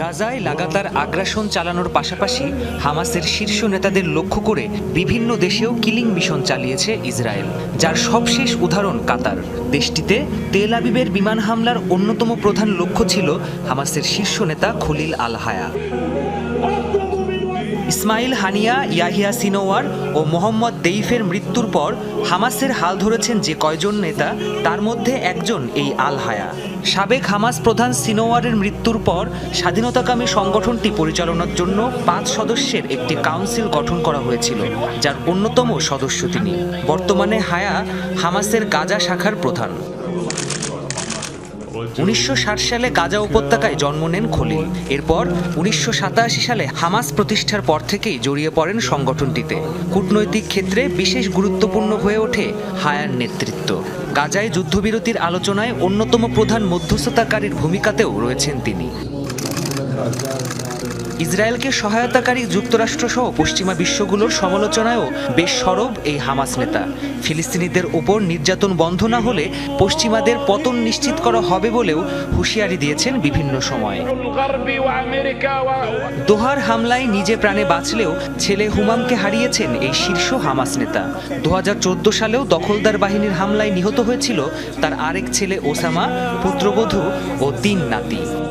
গাজায় লাগাতার আগ্রাসন চালানোর পাশাপাশি হামাসের শীর্ষ নেতাদের লক্ষ্য করে বিভিন্ন দেশেও কিলিং মিশন চালিয়েছে ইসরায়েল, যার সবশেষ উদাহরণ কাতার। দেশটিতে তেল আবিবের বিমান হামলার অন্যতম প্রধান লক্ষ্য ছিল হামাসের শীর্ষ নেতা খলিল আল হায়া। ইসমাইল হানিয়া, ইয়াহিয়া সিনোয়ার ও মোহাম্মদ দেইফের মৃত্যুর পর হামাসের হাল ধরেছেন যে কয়জন নেতা, তার মধ্যে একজন এই আল হায়া। সাবেক হামাস প্রধান সিনোয়ারের মৃত্যুর পর স্বাধীনতাকামী সংগঠনটি পরিচালনার জন্য 5 সদস্যের একটি কাউন্সিল গঠন করা হয়েছিল, যার অন্যতম সদস্য তিনি। বর্তমানে হায়া হামাসের গাজা শাখার প্রধান। 1960 সালে গাজা উপত্যকায় জন্ম নেন খলিল। এরপর 1987 সালে হামাস প্রতিষ্ঠার পর থেকেই জড়িয়ে পড়েন সংগঠনটিতে। কূটনৈতিক ক্ষেত্রে বিশেষ গুরুত্বপূর্ণ হয়ে ওঠে হায়ার নেতৃত্ব। গাজায় যুদ্ধবিরতির আলোচনায় অন্যতম প্রধান মধ্যস্থতাকারীর ভূমিকাতেও রয়েছেন তিনি। ইসরায়েলকে সহায়তাকারী যুক্তরাষ্ট্রসহ পশ্চিমা বিশ্বগুলোর সমালোচনায়ও বেশ সরব এই হামাস নেতা। ফিলিস্তিনিদের ওপর নির্যাতন বন্ধ না হলে পশ্চিমাদের পতন নিশ্চিত করা হবে বলেও হুঁশিয়ারি দিয়েছেন বিভিন্ন সময়ে। দোহার হামলায় নিজে প্রাণে বাঁচলেও ছেলে হুমামকে হারিয়েছেন এই শীর্ষ হামাস নেতা। 2014 সালেও দখলদার বাহিনীর হামলায় নিহত হয়েছিল তার আরেক ছেলে ওসামা, পুত্রবধূ ও 3 নাতি।